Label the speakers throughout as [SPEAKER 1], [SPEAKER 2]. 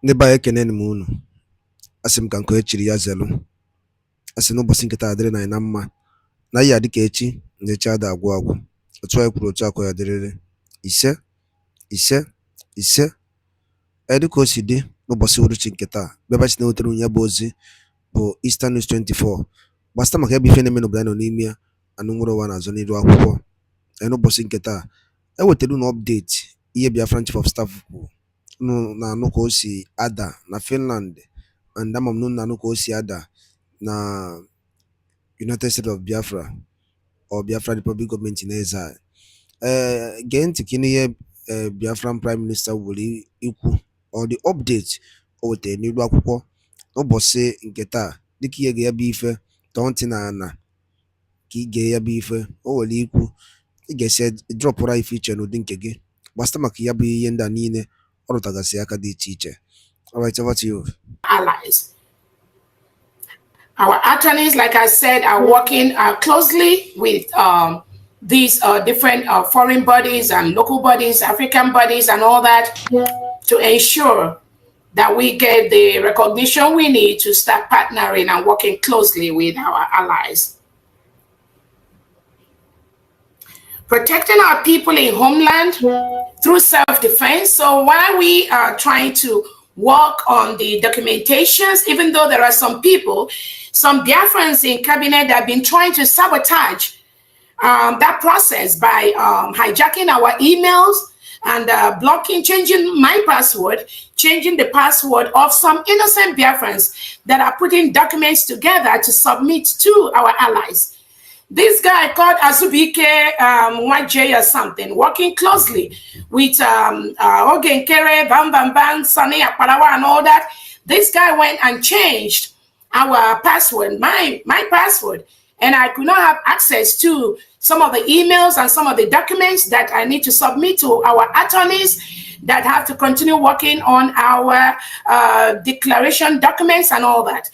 [SPEAKER 1] Neba ekene munu. Asim kanko echiri ya zelu. Asi n'ụbọchị nketa adịrị na ina mma. Na ya dịka echi na-echi ada agwụ agwụ. Otu anyị kwuru otu akọ ya dịrịrị. Ise ise. Dịka o si dị n'ụbọchị uhuruchi nketa bịaba chi na-ewetara onye bụ ozi bụ Eastern News 24 gbasịta maka ebe ife na-eme n'obodo anyị nọ n'ime ya anụ nwere ụwa na-azụ n'iru akwụkwọ. N'ụbọchị nketa ewetara unu update ihe Biafran Chief of Staff kwuru. Unu na-anụ ka o si ada na Finland and ama m na unu na-anụ ka o si ada na United States of Biafra or Biafra Republic Government in exile. Gee ntị ka ihe Biafran Prime Minister were ikwu or the update o wetara n'iru akwụkwọ n'ụbọchị nke taa dịka ihe ga ya bụ ife tọọ ntị na ana ka ị gee ya bụ ife o were ikwu ị ga-esi dropụra ife iche n'ụdị nke gị gbasịta maka ya bụ ihe ndị a niile ọ rụtagasị aka dị iche iche. All right, over to you.
[SPEAKER 2] Allies. Our attorneys, like I said, are working closely with these different foreign bodies and local bodies, African bodies, and all that to ensure that we get the recognition we need to start partnering and working closely with our allies. Protecting our people in homeland through self-defense. So while we are trying to work on the documentations, even though there are some people, some Biafrans in cabinet that have been trying to sabotage that process by hijacking our emails and blocking, changing my password, changing the password of some innocent Biafrans that are putting documents together to submit to our allies. This guy called Azubike YJ or something, working closely with Ogenkere, Bam Bam Bam, Sani Akparawa and all that. This guy went and changed our password, my password, and I could not have access to some of the emails and some of the documents that I need to submit to our attorneys that have to continue working on our declaration documents and all that.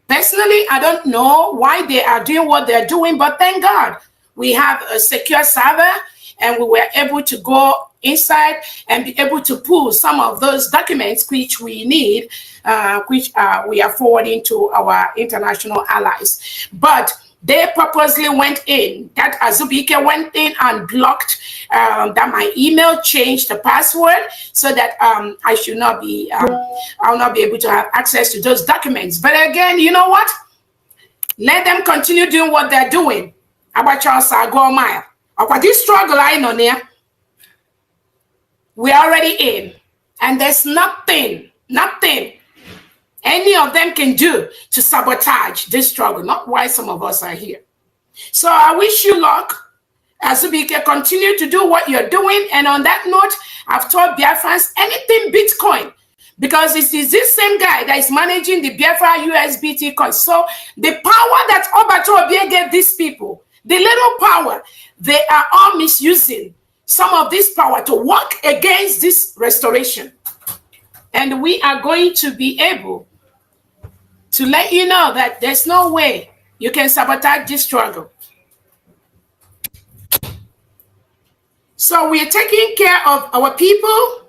[SPEAKER 2] Personally, I don't know why they are doing what they're doing, but thank God we have a secure server and we were able to go inside and be able to pull some of those documents which we need, which we are forwarding to our international allies. But they purposely went in, that Azubike went in and blocked that my email changed the password so that I should not be, I'll not be able to have access to those documents. But again, you know what? Let them continue doing what they're doing. About Charles Agomaya. About this struggle I know there, we're already in. And there's nothing any of them can do to sabotage this struggle, not why some of us are here. So I wish you luck. Azubike, continue to do what you're doing. And on that note, I've told Biafrans anything Bitcoin, because it is this same guy that is managing the Biafra USBT coin. So the power that Obato Obie gave these people, the little power, they are all misusing some of this power to work against this restoration. And we are going to be able to let you know that there's no way you can sabotage this struggle. So we're taking care of our people.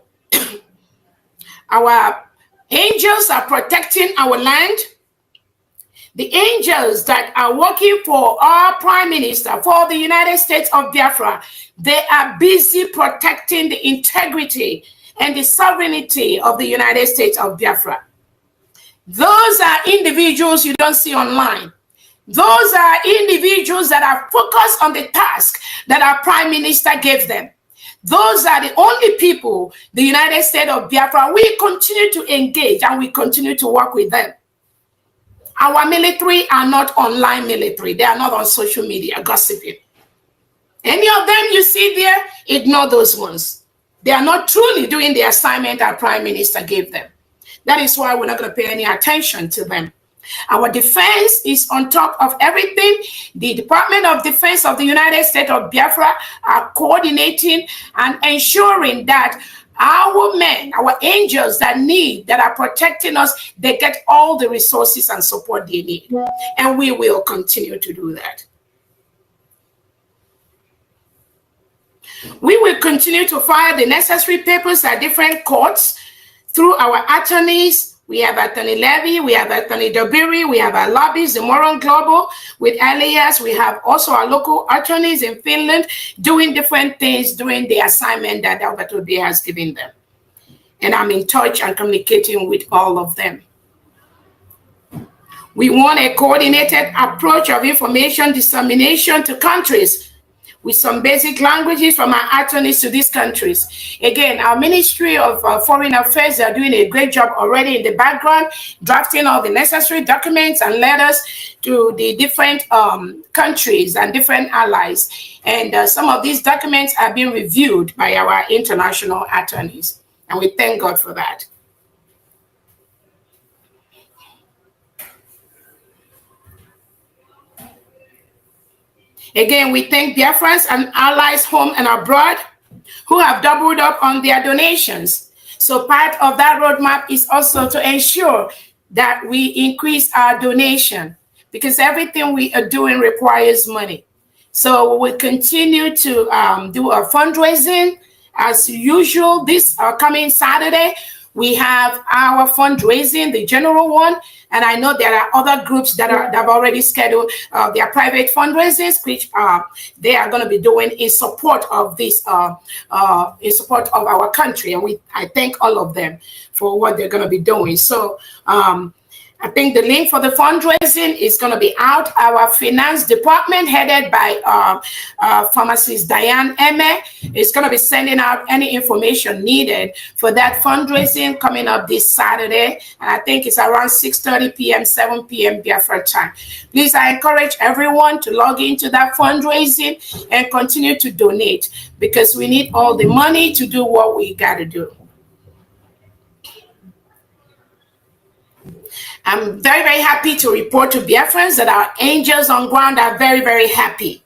[SPEAKER 2] Our angels are protecting our land. The angels that are working for our Prime Minister, for the United States of Biafra, they are busy protecting the integrity and the sovereignty of the United States of Biafra. Those are individuals you don't see online. Those are individuals that are focused on the task that our Prime Minister gave them. Those are the only people, the United States of Biafra, we continue to engage and we continue to work with them. Our military are not online military. They are not on social media gossiping. Any of them you see there, ignore those ones. They are not truly doing the assignment our Prime Minister gave them. That is why we're not going to pay any attention to them. Our defense is on top of everything. The Department of Defense of the United States of Biafra are coordinating and ensuring that our men, our angels that are protecting us, they get all the resources and support they need. And we will continue to do that. We will continue to file the necessary papers at different courts through our attorneys. We have Attorney Levy, we have Attorney Dobiri, we have our lobbyists, the Moron Global with Elias. We have also our local attorneys in Finland doing different things, doing the assignment that Alberto B has given them. And I'm in touch and communicating with all of them. We want a coordinated approach of information dissemination to countries with some basic languages from our attorneys to these countries. Again, our Ministry of Foreign Affairs are doing a great job already in the background, drafting all the necessary documents and letters to the different countries and different allies. And some of these documents are being reviewed by our international attorneys. And we thank God for that. Again, we thank Biafrans and allies home and abroad who have doubled up on their donations. So part of that roadmap is also to ensure that we increase our donation, because everything we are doing requires money. So we continue to do our fundraising as usual. This coming Saturday, we have our fundraising, the general one, and I know there are other groups that have already scheduled their private fundraisers, which they are going to be doing in support of this, in support of our country, and I thank all of them for what they're going to be doing. So I think the link for the fundraising is going to be out. Our finance department, headed by pharmacist Diane Eme, is going to be sending out any information needed for that fundraising coming up this Saturday. And I think it's around 6:30 p.m., 7 p.m. Biafra time. Please, I encourage everyone to log into that fundraising and continue to donate, because we need all the money to do what we got to do. I'm very, very happy to report to Biafrans that our angels on ground are very, very happy.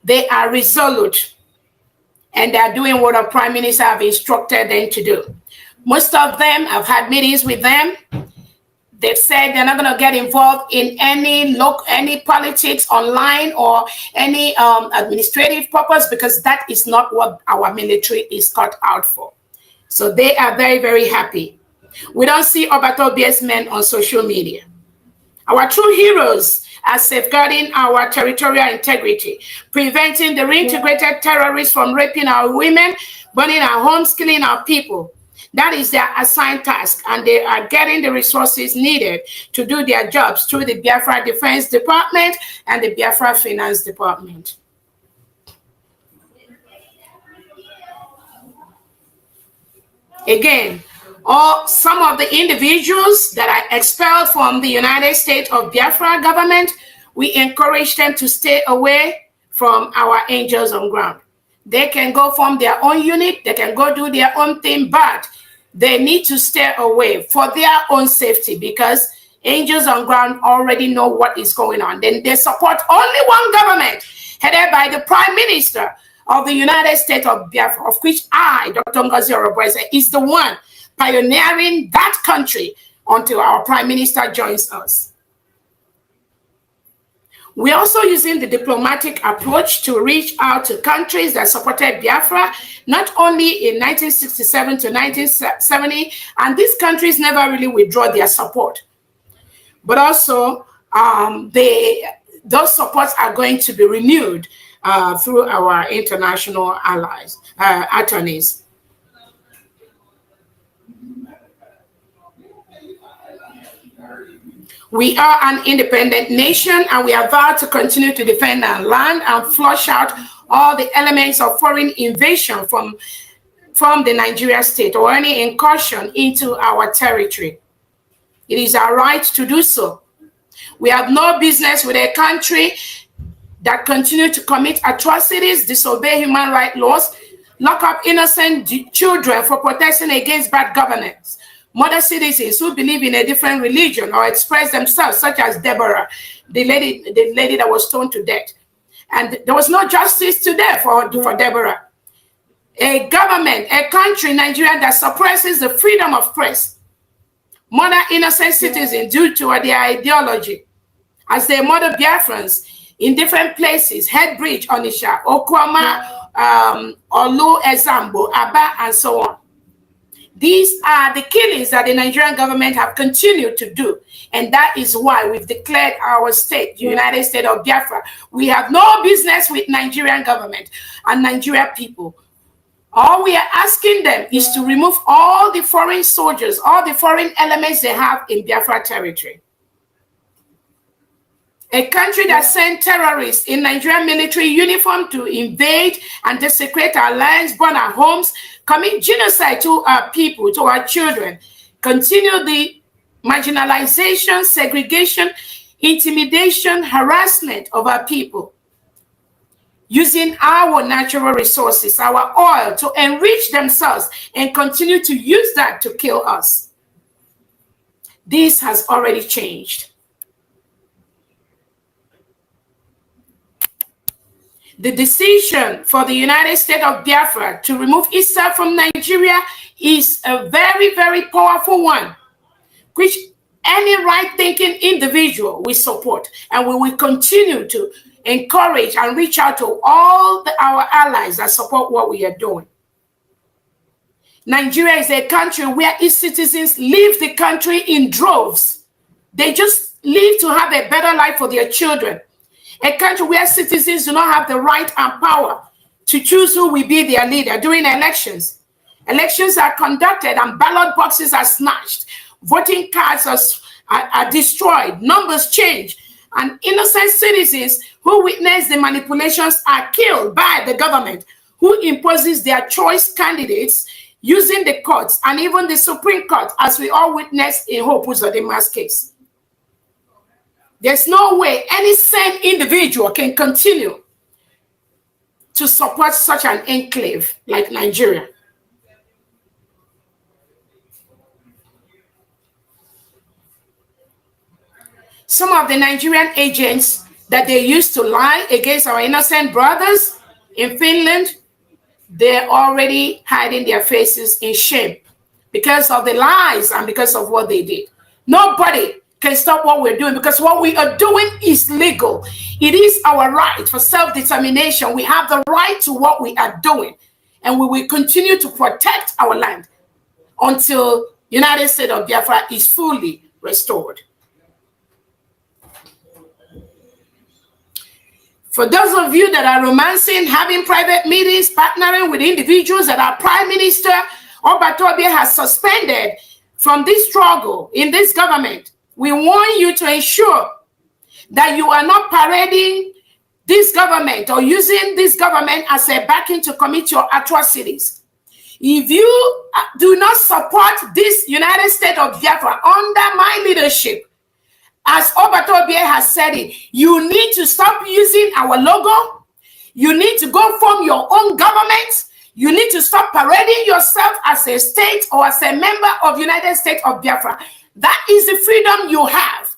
[SPEAKER 2] They are resolute, and they're doing what our Prime Minister have instructed them to do. Most of them, I've had meetings with them. They've said they're not going to get involved in any politics online or any administrative purpose, because that is not what our military is cut out for. So they are very, very happy. We don't see Alberto B's men on social media. Our true heroes are safeguarding our territorial integrity, preventing the reintegrated terrorists from raping our women, burning our homes, killing our people. That is their assigned task, and they are getting the resources needed to do their jobs through the Biafra Defense Department and the Biafra Finance Department. Again, some of the individuals that are expelled from the United States of Biafra government, we encourage them to stay away from our angels on ground. They can go form their own unit, they can go do their own thing, but they need to stay away for their own safety, because angels on ground already know what is going on. Then they support only one government, headed by the Prime Minister of the United States of Biafra, of which I, Dr. Ngozi Oroboeze, is the one pioneering that country until our Prime Minister joins us. We're also using the diplomatic approach to reach out to countries that supported Biafra, not only in 1967 to 1970, and these countries never really withdraw their support, but also those supports are going to be renewed through our international allies, attorneys. We are an independent nation, and we are vowed to continue to defend our land and flush out all the elements of foreign invasion from the Nigeria state or any incursion into our territory. It is our right to do so. We have no business with a country that continue to commit atrocities, disobey human rights laws, lock up innocent children for protesting against bad governance. Mother citizens who believe in a different religion or express themselves, such as Deborah, the lady that was stoned to death. And there was no justice today for Deborah. A government, a country, Nigeria, that suppresses the freedom of press, murder innocent citizens due to their ideology, as they murder Biafrans in different places, Headbridge, Onitsha, Okwama, Olu, Ezambo, Aba, and so on. These are the killings that the Nigerian government have continued to do. And that is why we've declared our state, the United States of Biafra. We have no business with Nigerian government and Nigerian people. All we are asking them is to remove all the foreign soldiers, all the foreign elements they have in Biafra territory. A country that sent terrorists in Nigerian military uniform to invade and desecrate our lands, burn our homes, commit genocide to our people, to our children, continue the marginalization, segregation, intimidation, harassment of our people, using our natural resources, our oil, to enrich themselves and continue to use that to kill us. This has already changed. The decision for the United States of Biafra to remove itself from Nigeria is a very, very powerful one, which any right-thinking individual will support, and we will continue to encourage and reach out to all our allies that support what we are doing. Nigeria is a country where its citizens leave the country in droves. They just leave to have a better life for their children. A country where citizens do not have the right and power to choose who will be their leader during elections. Elections are conducted and ballot boxes are snatched. Voting cards are destroyed. Numbers change. And innocent citizens who witness the manipulations are killed by the government, who imposes their choice candidates using the courts and even the Supreme Court, as we all witnessed in Hope Uzodima's case. There's no way any sane individual can continue to support such an enclave like Nigeria. Some of the Nigerian agents that they used to lie against our innocent brothers in Finland, they're already hiding their faces in shame because of the lies and because of what they did. Nobody can stop what we're doing, because what we are doing is legal. It is our right for self-determination. We have the right to what we are doing, and we will continue to protect our land until United States of Biafra is fully restored. For those of you that are romancing, having private meetings, partnering with individuals that our Prime Minister Obatobie has suspended from this struggle in this government, we want you to ensure that you are not parading this government or using this government as a backing to commit your atrocities. If you do not support this United States of Biafra under my leadership, as Obatobie has said it, you need to stop using our logo. You need to go form your own government. You need to stop parading yourself as a state or as a member of United States of Biafra. That is the freedom you have.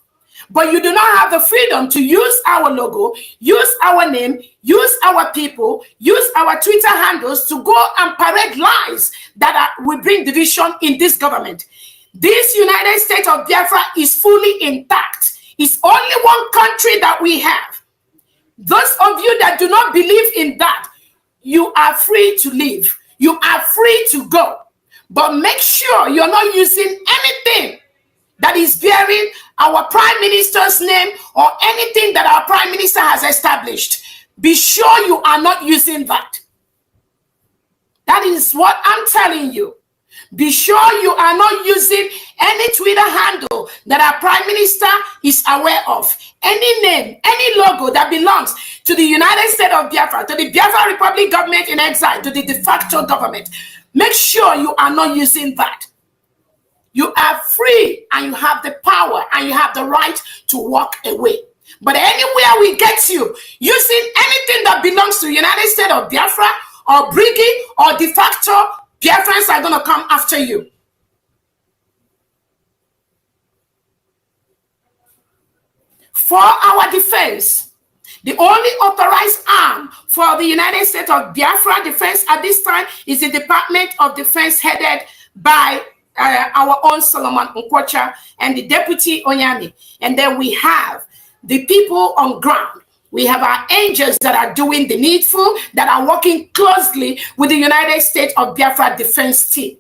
[SPEAKER 2] But you do not have the freedom to use our logo, use our name, use our people, use our Twitter handles to go and parade lies that will bring division in this government. This United States of Biafra is fully intact. It's only one country that we have. Those of you that do not believe in that, you are free to leave. You are free to go. But make sure you're not using anything that is bearing our Prime Minister's name or anything that our Prime Minister has established. Be sure you are not using that. That is what I'm telling you. Be sure you are not using any Twitter handle that our Prime Minister is aware of. Any name, any logo that belongs to the United States of Biafra, to the Biafra Republic government in exile, to the de facto government. Make sure you are not using that. You are free and you have the power and you have the right to walk away. But anywhere we get you using anything that belongs to the United States of Biafra or Briggy or de facto, Biafrans are going to come after you. For our defense, the only authorized arm for the United States of Biafra defense at this time is the Department of Defense headed by our own Solomon Nkwocha and the Deputy Onyami. And then we have the people on ground. We have our angels that are doing the needful, that are working closely with the United States of Biafra defense team.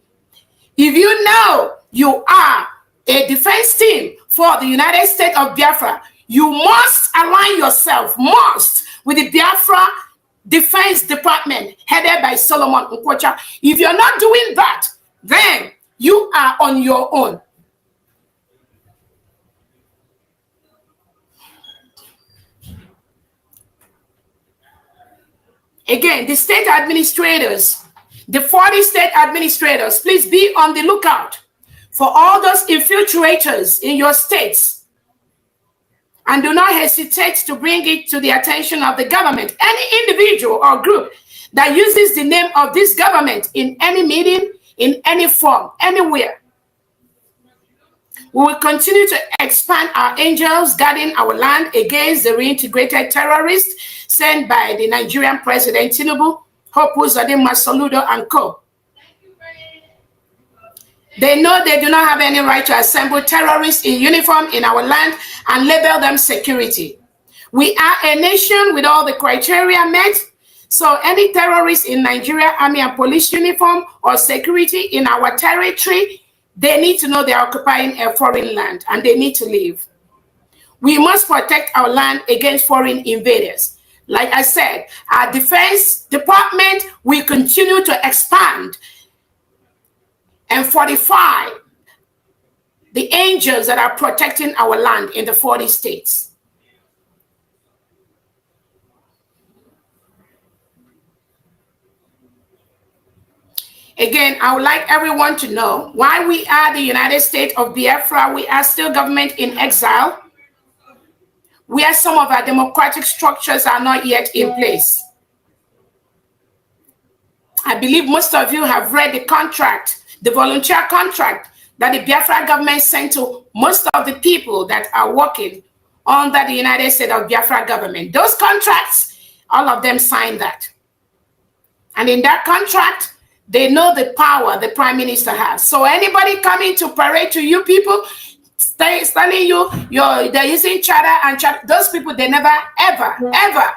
[SPEAKER 2] If you know you are a defense team for the United States of Biafra, you must align yourself, with the Biafra Defense Department headed by Solomon Nkwocha. If you're not doing that, then you are on your own. Again, the state administrators, the 40 state administrators, please be on the lookout for all those infiltrators in your states, and do not hesitate to bring it to the attention of the government. Any individual or group that uses the name of this government in any meeting, in any form, anywhere, we will continue to expand our angels guarding our land against the reintegrated terrorists sent by the Nigerian President Tinubu, Hope Uzodinma Soludo, and co. They know they do not have any right to assemble terrorists in uniform in our land and label them security. We are a nation with all the criteria met, so any terrorist in Nigeria Army and Police uniform or security in our territory, they need to know they are occupying a foreign land and they need to leave. We must protect our land against foreign invaders. Like I said, our Defense Department will continue to expand and fortify the angels that are protecting our land in the 40 states. Again, I would like everyone to know why we are the United States of Biafra. We are still government in exile, where some of our democratic structures are not yet in place. I believe most of you have read the contract, the volunteer contract that the Biafra government sent to most of the people that are working under the United States of Biafra government. Those contracts, all of them signed that. And in that contract, they know the power the prime minister has. So anybody coming to parade to you people, telling you they're using charter and charter, those people, they never, ever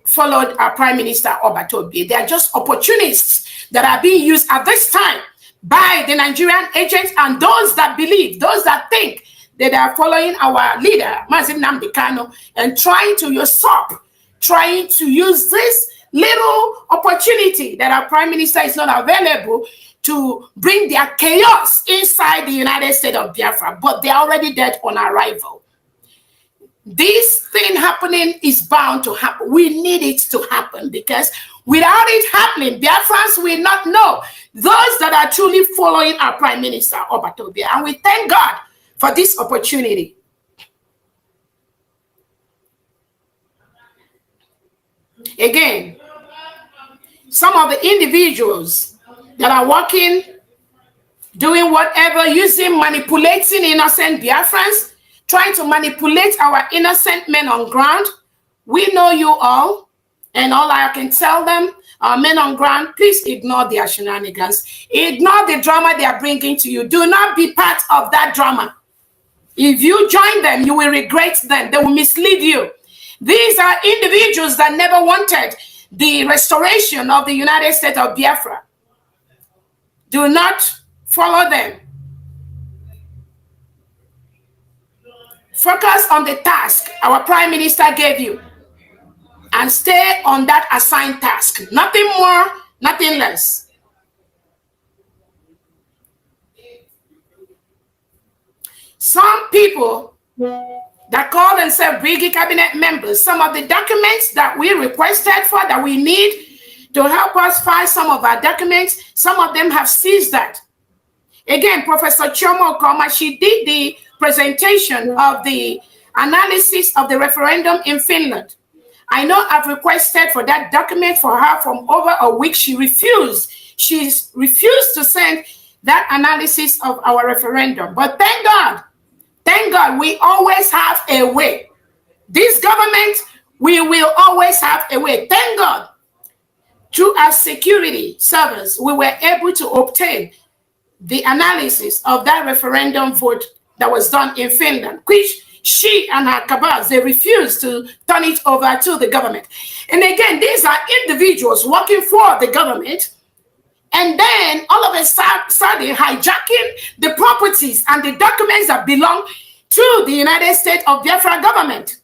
[SPEAKER 2] followed our prime minister Obatobi. They are just opportunists that are being used at this time by the Nigerian agents and those that believe, those that think that they are following our leader, Mazin Nnamdi Kanu, and trying to usurp, trying to use this little opportunity that our prime minister is not available to bring their chaos inside the United States of Biafra, but they're already dead on arrival. This thing happening is bound to happen. We need it to happen, because without it happening, Biafrans will not know those that are truly following our prime minister, Obatobi. And we thank God for this opportunity. Again, some of the individuals that are working, doing whatever, manipulating innocent Biafrans, trying to manipulate our innocent men on ground. We know you all, and all I can tell them, our men on ground, please ignore their shenanigans. Ignore the drama they are bringing to you. Do not be part of that drama. If you join them, you will regret them. They will mislead you. These are individuals that never wanted the restoration of the United States of Biafra. Do not follow them. Focus on the task our prime minister gave you and stay on that assigned task. Nothing more, nothing less. Some people that call themselves Brigade cabinet members, some of the documents that we requested for, that we need to help us file some of our documents, some of them have seized that. Again, Professor Chioma Okoma, she did the presentation of the analysis of the referendum in Finland. I know I've requested for that document for her from over a week. She refused. She's refused to send that analysis of our referendum. But thank God, we always have a way. This government, we will always have a way. Thank God, through our security service, we were able to obtain the analysis of that referendum vote that was done in Finland, which she and her cabals, they refused to turn it over to the government. And again, these are individuals working for the government, And then all of a sudden hijacking the properties and the documents that belong to the United States of Biafra government.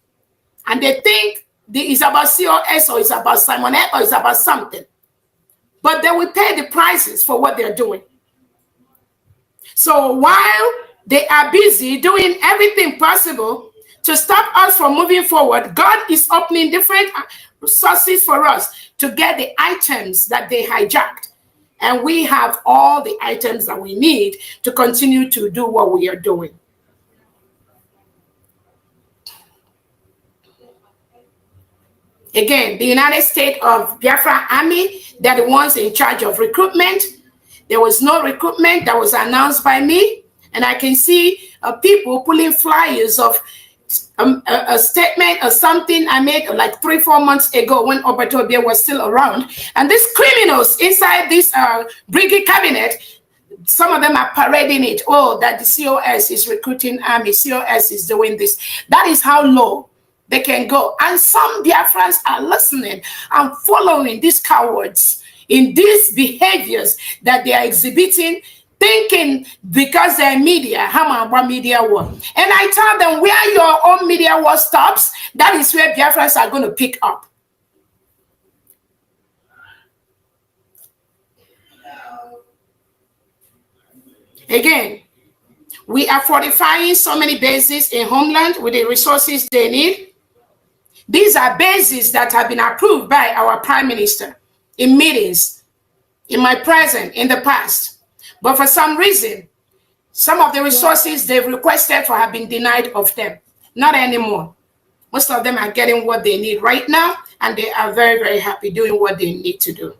[SPEAKER 2] And they think it's about COS or it's about Simon X or it's about something. But they will pay the prices for what they're doing. So while they are busy doing everything possible to stop us from moving forward, God is opening different sources for us to get the items that they hijacked. And we have all the items that we need to continue to do what we are doing. Again, the United States of Biafra Army, they're the ones in charge of recruitment. There was no recruitment that was announced by me. And I can see people pulling flyers of a statement or something I made like 3-4 months ago when Obatobia was still around. And these criminals inside this brigade cabinet, some of them are parading it. Oh, that the COS is recruiting army. COS is doing this. That is how low they can go. And some Biafrans are listening and following these cowards in these behaviors that they are exhibiting, thinking because they're media, how about media war? And I tell them, where your own media war stops, that is where Biafrans are going to pick up. Again, we are fortifying so many bases in homeland with the resources they need. These are bases that have been approved by our Prime Minister in meetings, in my presence, in the past. But for some reason, some of the resources they've requested for have been denied of them. Not anymore. Most of them are getting what they need right now, and they are very, very happy doing what they need to do.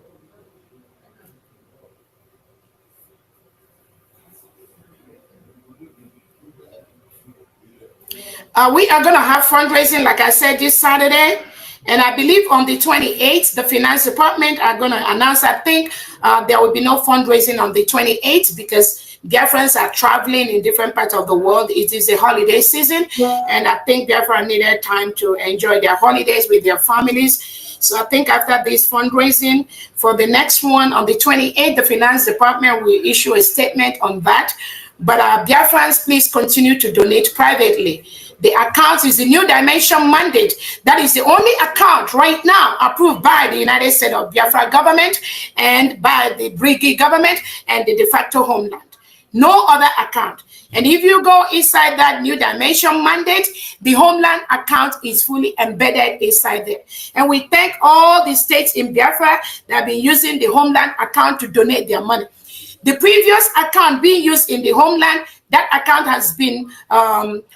[SPEAKER 2] We are going to have fundraising, like I said, this Saturday. And I believe on the 28th, the finance department are going to announce, I think there will be no fundraising on the 28th because Biafrans are traveling in different parts of the world. It is a holiday season. And I think Biafra needed time to enjoy their holidays with their families. So I think after this fundraising for the next one on the 28th, the finance department will issue a statement on that. But Biafrans, please continue to donate privately. The account is the New Dimension mandate. That is the only account right now approved by the United States of Biafra government and by the brigade government and the de facto homeland. No other account. And if you go inside that New Dimension mandate, the homeland account is fully embedded inside there. And we thank all the states in Biafra that have been using the homeland account to donate their money. The previous account being used in the homeland, that account has been,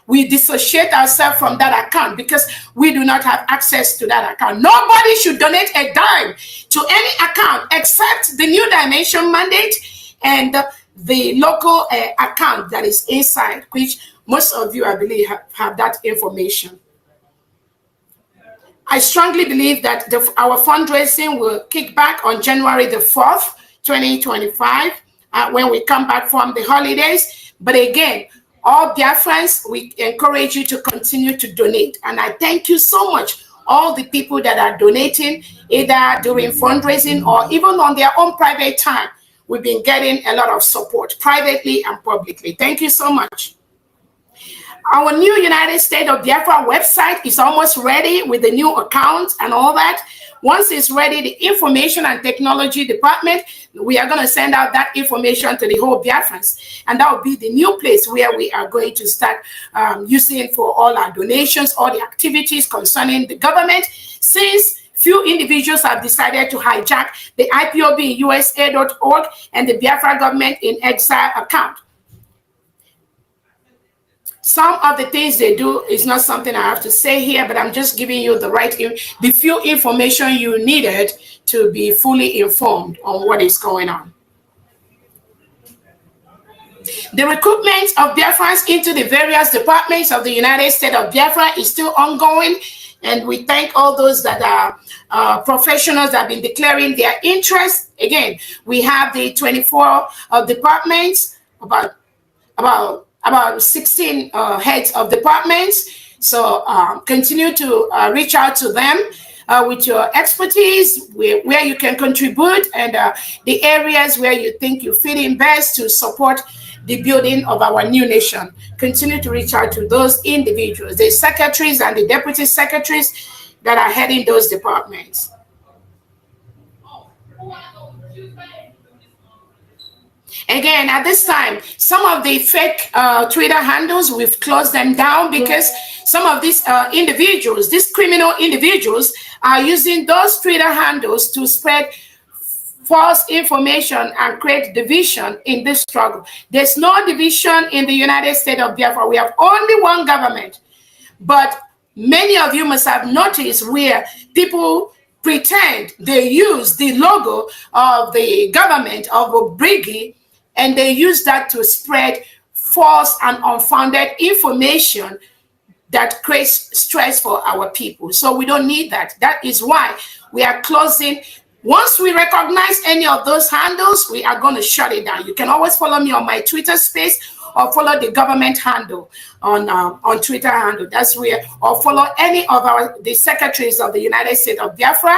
[SPEAKER 2] we dissociate ourselves from that account because we do not have access to that account. Nobody should donate a dime to any account except the New Dimension mandate and the local account that is inside, which most of you, I believe, have that information. I strongly believe that our fundraising will kick back on January the 4th, 2025, when we come back from the holidays. But again, all Biafrans, we encourage you to continue to donate. And I thank you so much, all the people that are donating, either during fundraising or even on their own private time. We've been getting a lot of support, privately and publicly. Thank you so much. Our new United States of Biafra website is almost ready with the new account and all that. Once it's ready, the information and technology department, we are going to send out that information to the whole Biafrans. And that will be the new place where we are going to start using for all our donations, all the activities concerning the government, since few individuals have decided to hijack the IPOBUSA.org and the Biafra government in exile account. Some of the things they do is not something I have to say here, but I'm just giving you the few information you needed to be fully informed on what is going on. The recruitment of Biafrans into the various departments of the United States of Biafra is still ongoing, and we thank all those that are professionals that have been declaring their interest. Again, we have the 24 departments, about 16 heads of departments. So continue to reach out to them. with your expertise, where you can contribute, and the areas where you think you fit in best to support the building of our new nation. Continue to reach out to those individuals, the secretaries and the deputy secretaries that are heading those departments. Again, at this time, some of the fake Twitter handles, we've closed them down because some of these individuals, these criminal individuals, are using those Twitter handles to spread false information and create division in this struggle. There's no division in the United States of Biafra. We have only one government. But many of you must have noticed where people pretend they use the logo of the government of Obrigi, and they use that to spread false and unfounded information that creates stress for our people. So we don't need that. That is why we are closing. Once we recognize any of those handles, we are going to shut it down. You can always follow me on my Twitter space, or follow the government handle on Twitter handle. That's where, or follow any of the secretaries of the United States of Biafra.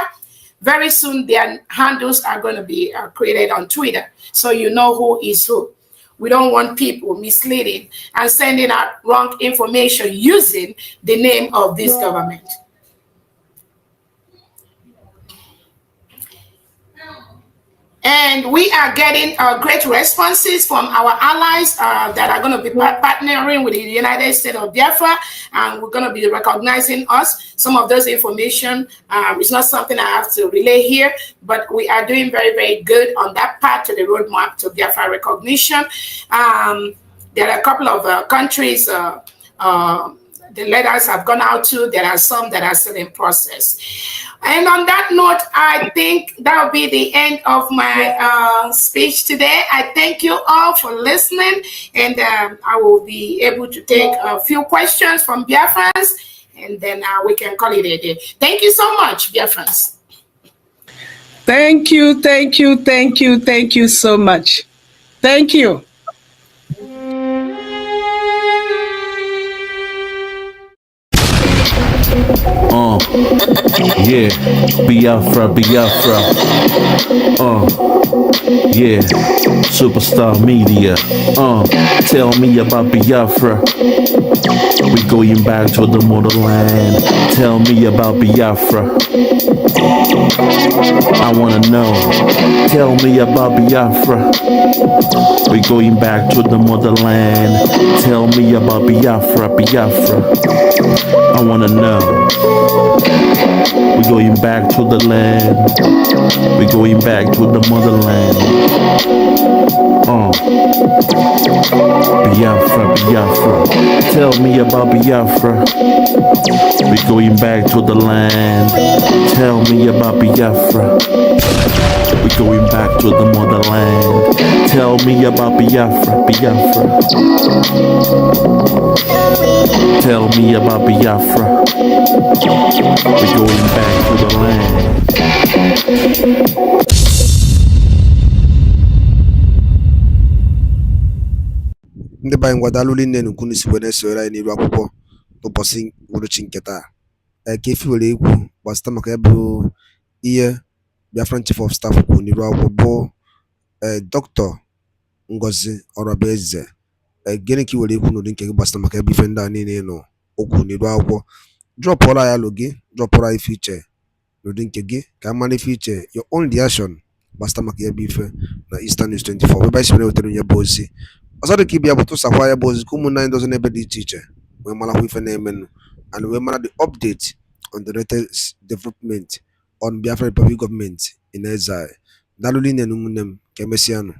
[SPEAKER 2] Very soon, their handles are going to be created on Twitter, so you know who is who. We don't want people misleading and sending out wrong information using the name of this government. And we are getting great responses from our allies that are going to be partnering with the United States of Biafra, and we're going to be recognizing us. Some of those information is not something I have to relay here, but we are doing very, very good on that part to the roadmap to Biafra recognition. There are a couple of countries the letters have gone out to. There are some that are still in process. And on that note, I think that will be the end of my speech today. I thank you all for listening, and I will be able to take a few questions from Biafrans, and then we can call it a day. Thank you so much, Biafrans.
[SPEAKER 3] Thank you, thank you, thank you, thank you so much. Thank you.
[SPEAKER 4] Yeah, Biafra, Biafra. Yeah, Superstar Media. Tell me about Biafra. We going back to the motherland. Tell me about Biafra. I wanna know. Tell me about Biafra. We going back to the motherland. Tell me about Biafra, Biafra. I wanna know. We going back to the land. We going back to the motherland. Biafra, Biafra. Tell me about Biafra. We going back to the land. Tell me about Biafra. We going back to the motherland. Tell me about Biafra, Biafra. Tell me about Biafra. We going back to the land.
[SPEAKER 1] Ndị banyị ngwadalụ nne n'ukwu n'isi wee na-esoro anyị n'iru akwụkwọ n'ụbọchị uhuruchi nke taa. Ka efi were ekwu gbasịta maka ya bụ ihe Biafran Chief of Staff kwuru n'iru akwụkwọ bụ Dr. Ngozi Orabaeze. Gịnị ka i were ekwu n'ụdị nke gị gbasịta maka ya bụ ife ndị a niile nọ okwu n'iru akwụkwọ? Drọpụọla ya alụ gị, drọpụọla ife iche n'ụdị nke gị ka a mara ife iche, your own reaction gbasịta maka ya bụ ife na Eastern News 24 ebe anyị si wetara onye bụ ozi. Ọzọ dị ka ịbịa bụ tụsakwa ya bụ ozi ka ụmụnna anyị dozi n'ebe dị iche iche wee marakwa ife na-emenụ, and wee mara the update on the latest development on Biafra Republic government in exile. Daalụ rinne na ụmụnne m, ka emesịanụ.